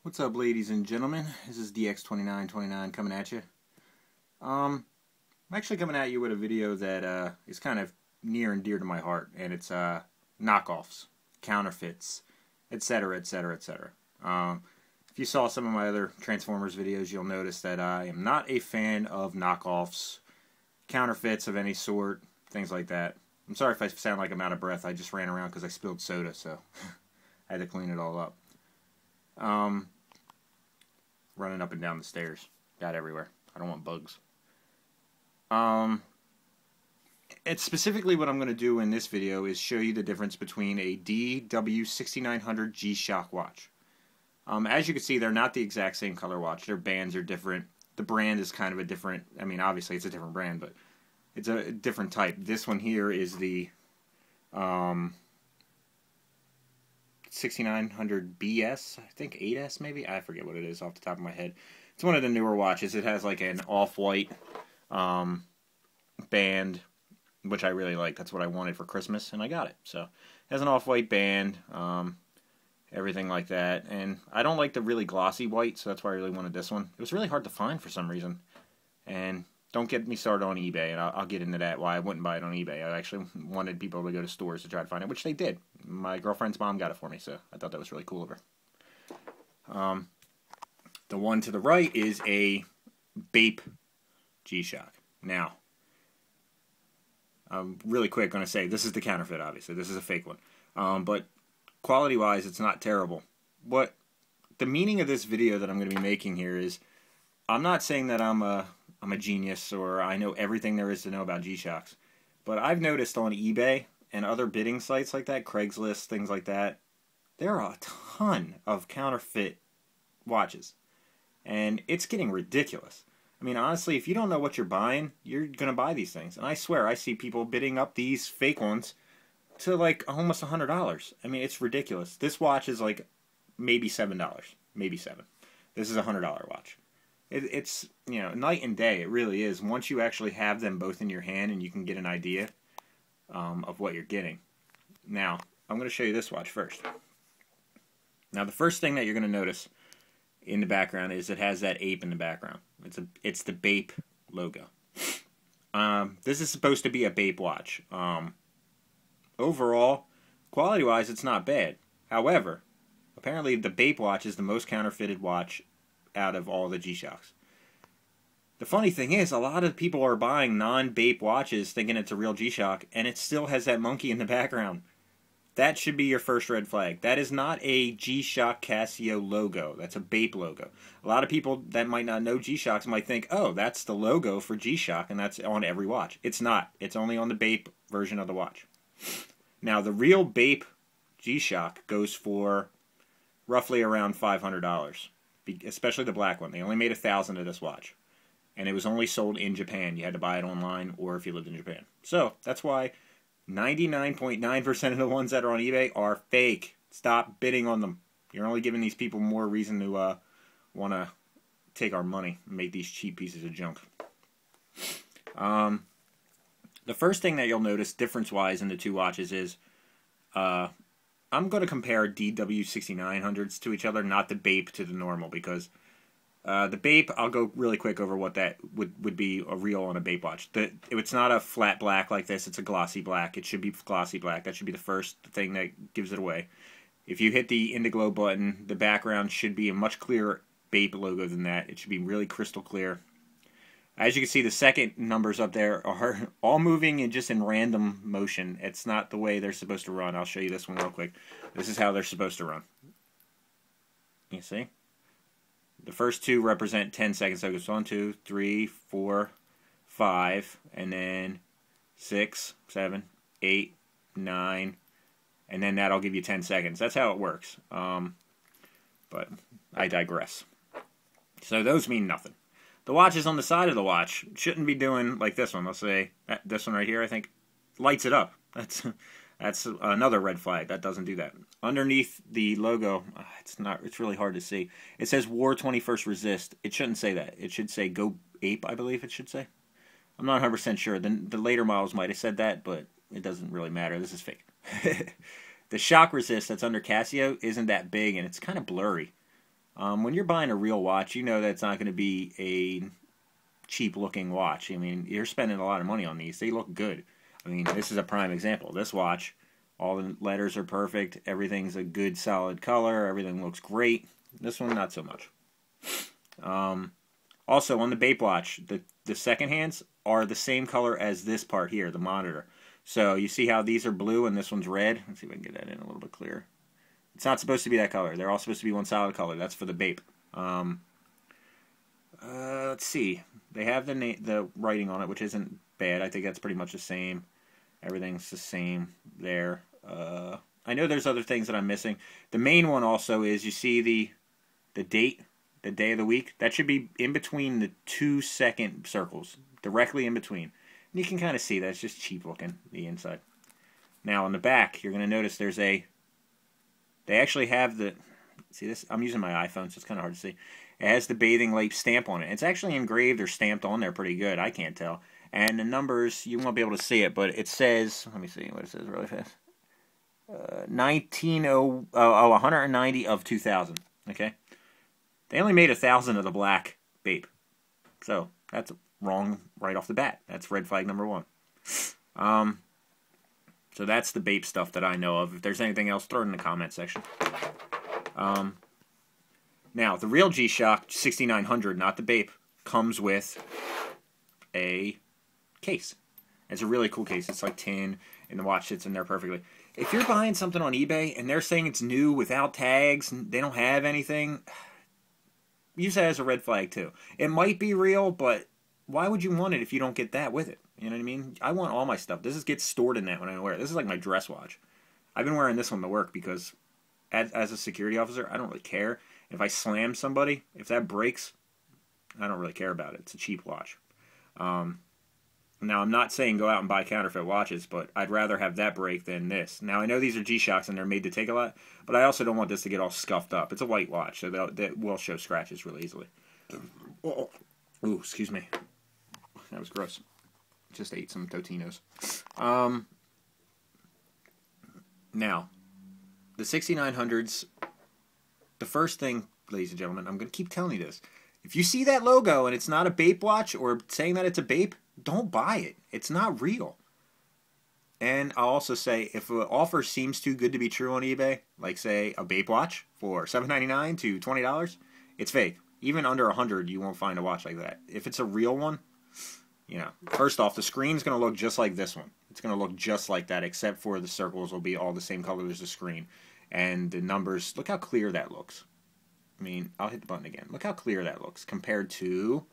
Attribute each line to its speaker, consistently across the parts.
Speaker 1: What's up, ladies and gentlemen? This is dw-6900 coming at you. I'm actually coming at you with a video that is kind of near and dear to my heart, and it's knockoffs, counterfeits, etc., etc., etc. If you saw some of my other Transformers videos, you'll notice that I am not a fan of knockoffs, counterfeits of any sort, things like that. I'm sorry if I sound like I'm out of breath. I just ran around because I spilled soda, so I had to clean it all up. Running up and down the stairs. Got everywhere. I don't want bugs. It's specifically what I'm going to do in this video is show you the difference between a dw-6900 G-Shock watch. As you can see, they're not the exact same color watch. Their bands are different. The brand is kind of a different, I mean, obviously it's a different brand, but it's a different type. This one here is the 6900 BS, I think 8S maybe? I forget what it is off the top of my head. It's one of the newer watches. It has like an off-white band, which I really like. That's what I wanted for Christmas, and I got it. So it has an off-white band, everything like that. And I don't like the really glossy white, so that's why I really wanted this one. It was really hard to find for some reason. And don't get me started on eBay, and I'll get into that, why I wouldn't buy it on eBay. I actually wanted people to go to stores to try to find it, which they did. My girlfriend's mom got it for me, so I thought that was really cool of her. The one to the right is a Bape G-Shock. Now, I'm really quick going to say, this is the counterfeit, obviously. This is a fake one. But quality-wise, it's not terrible. What the meaning of this video that I'm going to be making here is, I'm not saying that I'm a genius or I know everything there is to know about G-Shocks. But I've noticed on eBay and other bidding sites like that, Craigslist, things like that, there are a ton of counterfeit watches. And it's getting ridiculous. I mean, honestly, if you don't know what you're buying, you're going to buy these things. And I swear, I see people bidding up these fake ones to like almost $100. I mean, it's ridiculous. This watch is like maybe $7. Maybe $7. This is a $100 watch. It's, you know, night and day. It really is. Once you actually have them both in your hand and you can get an idea of what you're getting. Now, I'm going to show you this watch first. Now, the first thing that you're going to notice in the background is it has that ape in the background. It's the Bape logo. This is supposed to be a Bape watch. Overall, quality-wise, it's not bad. However, apparently the Bape watch is the most counterfeited watch out of all the G-Shocks. The funny thing is, a lot of people are buying non-Bape watches thinking it's a real G-Shock, and it still has that monkey in the background. That should be your first red flag. That is not a G-Shock Casio logo. That's a Bape logo. A lot of people that might not know G-Shocks might think, oh, that's the logo for G-Shock, and that's on every watch. It's not. It's only on the Bape version of the watch. Now, the real Bape G-Shock goes for roughly around $500. Especially the black one. They only made 1,000 of this watch. And it was only sold in Japan. You had to buy it online or if you lived in Japan. So, that's why 99.9% of the ones that are on eBay are fake. Stop bidding on them. You're only giving these people more reason to want to take our money and make these cheap pieces of junk. The first thing that you'll notice difference-wise in the two watches is I'm going to compare dw-6900s to each other, not the Bape to the normal, because the Bape, I'll go really quick over what that would be a real on a Bape watch. It's not a flat black like this, it's a glossy black. It should be glossy black. That should be the first thing that gives it away. If you hit the Indiglo button, the background should be a much clearer Bape logo than that. It should be really crystal clear. As you can see, the second numbers up there are all moving and just in random motion. It's not the way they're supposed to run. I'll show you this one real quick. This is how they're supposed to run. You see? The first two represent 10 seconds. So it goes 1, 2, 3, 4, 5, and then 6, 7, 8, 9, and then that'll give you 10 seconds. That's how it works. But I digress. So those mean nothing. The watches on the side of the watch shouldn't be doing like this one. Let's say this one right here, I think, lights it up. That's another red flag. That doesn't do that. Underneath the logo, it's really hard to see. It says War 21st Resist. It shouldn't say that. It should say Go Ape, I believe it should say. I'm not 100% sure. The later models might have said that, but it doesn't really matter. This is fake. The shock resist that's under Casio isn't that big, and it's kind of blurry. When you're buying a real watch, you know that's not going to be a cheap-looking watch. I mean, you're spending a lot of money on these. They look good. I mean, this is a prime example. This watch, all the letters are perfect. Everything's a good, solid color. Everything looks great. This one, not so much. Also, on the Bape watch, the second hands are the same color as this part here, the monitor. So you see how these are blue and this one's red? Let's see if I can get that in a little bit clearer. It's not supposed to be that color. They're all supposed to be one solid color. That's for the Bape. Let's see. They have the writing on it, which isn't bad. I think that's pretty much the same. Everything's the same there. I know there's other things that I'm missing. The main one also is, you see the date, the day of the week? That should be in between the 2-second circles, directly in between. And you can kind of see that. It's just cheap looking, the inside. Now on the back, you're going to notice they actually have see this? I'm using my iPhone, so it's kind of hard to see. It has the Bathing Lake stamp on it. It's actually engraved or stamped on there pretty good. I can't tell. And the numbers, you won't be able to see it, but it says, let me see what it says really fast. 190 of 2,000. Okay? They only made 1,000 of the black Bape. So, that's wrong right off the bat. That's red flag number 1. So that's the Bape stuff that I know of. If there's anything else, throw it in the comment section. Now, the real G-Shock 6900, not the Bape, comes with a case. It's a really cool case. It's like tin, and the watch sits in there perfectly. If you're buying something on eBay and they're saying it's new without tags and they don't have anything, use that as a red flag too. It might be real, but why would you want it if you don't get that with it? You know what I mean? I want all my stuff. This gets stored in that when I wear it. This is like my dress watch. I've been wearing this one to work because as a security officer, I don't really care. If I slam somebody, if that breaks, I don't really care about it. It's a cheap watch. Now, I'm not saying go out and buy counterfeit watches, but I'd rather have that break than this. Now, I know these are G-Shocks and they're made to take a lot, but I also don't want this to get all scuffed up. It's a white watch, so that will show scratches really easily. Ooh, excuse me. That was gross. Just ate some Totinos. Now, the 6900s, the first thing, ladies and gentlemen, I'm going to keep telling you this. If you see that logo and it's not a Bape watch or saying that it's a Bape, don't buy it. It's not real. And I'll also say, if an offer seems too good to be true on eBay, like say a Bape watch for $7.99 to $20, it's fake. Even under $100, you won't find a watch like that. If it's a real one, you know, first off, the screen's going to look just like this one. It's going to look just like that, except for the circles will be all the same color as the screen. And the numbers, look how clear that looks. I mean, I'll hit the button again. Look how clear that looks compared to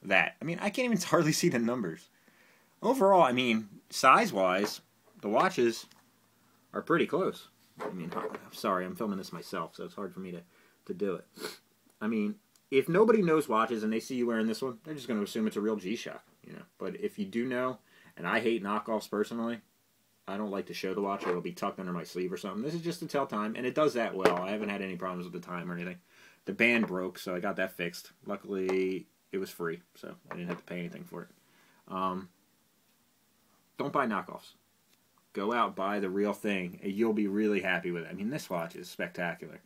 Speaker 1: that. I mean, I can't even hardly see the numbers. Overall, I mean, size-wise, the watches are pretty close. I mean, sorry, I'm filming this myself, so it's hard for me to do it. I mean, if nobody knows watches and they see you wearing this one, they're just going to assume it's a real G-Shock, you know. But if you do know, and I hate knockoffs personally, I don't like to show the watch, or it'll be tucked under my sleeve or something. This is just to tell time, and it does that well. I haven't had any problems with the time or anything. The band broke, so I got that fixed. Luckily, it was free, so I didn't have to pay anything for it. Don't buy knockoffs. Go out, buy the real thing, and you'll be really happy with it. I mean, this watch is spectacular. It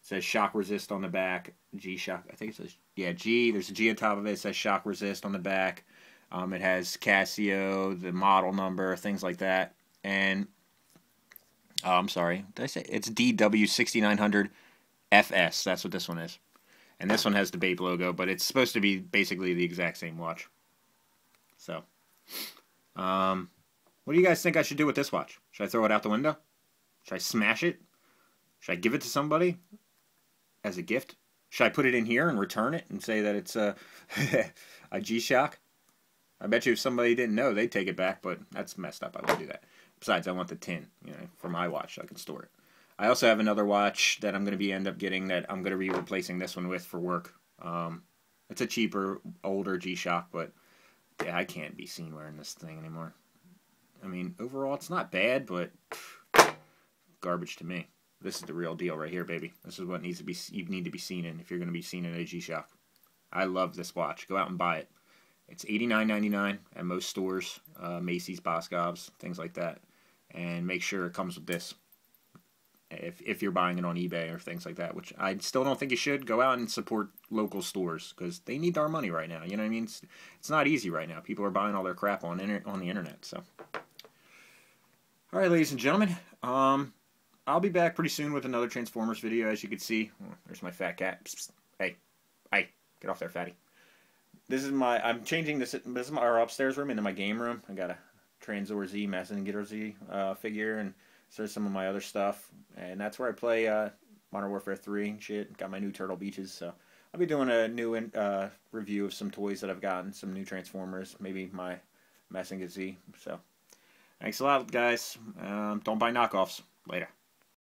Speaker 1: says shock resist on the back. G-Shock, I think it says, yeah, G. There's a G on top of it. It says shock resist on the back. It has Casio, the model number, things like that. And, I'm sorry, did I say? It's dw-6900 FS. That's what this one is. And this one has the Bape logo, but it's supposed to be basically the exact same watch. So, what do you guys think I should do with this watch? Should I throw it out the window? Should I smash it? Should I give it to somebody as a gift? Should I put it in here and return it and say that it's a G-Shock? I bet you if somebody didn't know, they'd take it back, but that's messed up. I wouldn't do that. Besides, I want the tin, you know, for my watch so I can store it. I also have another watch that I'm going to end up getting that I'm going to be replacing this one with for work. It's a cheaper, older G-Shock, but yeah, I can't be seen wearing this thing anymore. I mean, overall, it's not bad, but garbage to me. This is the real deal right here, baby. This is what needs to be. You need to be seen in if you're going to be seen in a G-Shock. I love this watch. Go out and buy it. It's $89.99 at most stores, Macy's, Boscov's, things like that. And make sure it comes with this. if you're buying it on eBay or things like that, which I still don't think you should. Go out and support local stores because they need our money right now. You know what I mean? It's not easy right now. People are buying all their crap on the internet. So, all right, ladies and gentlemen, I'll be back pretty soon with another Transformers video. As you can see, there's my fat cat. Psst, psst. Hey, get off there, fatty. I'm changing this. This is our upstairs room into my game room. I got a Transor Z, Messenger Z figure, and so there's some of my other stuff. And that's where I play Modern Warfare 3 and shit. Got my new Turtle Beaches, so I'll be doing a new review of some toys that I've gotten, some new Transformers, maybe my Messenger Z. So, thanks a lot, guys. Don't buy knockoffs. Later.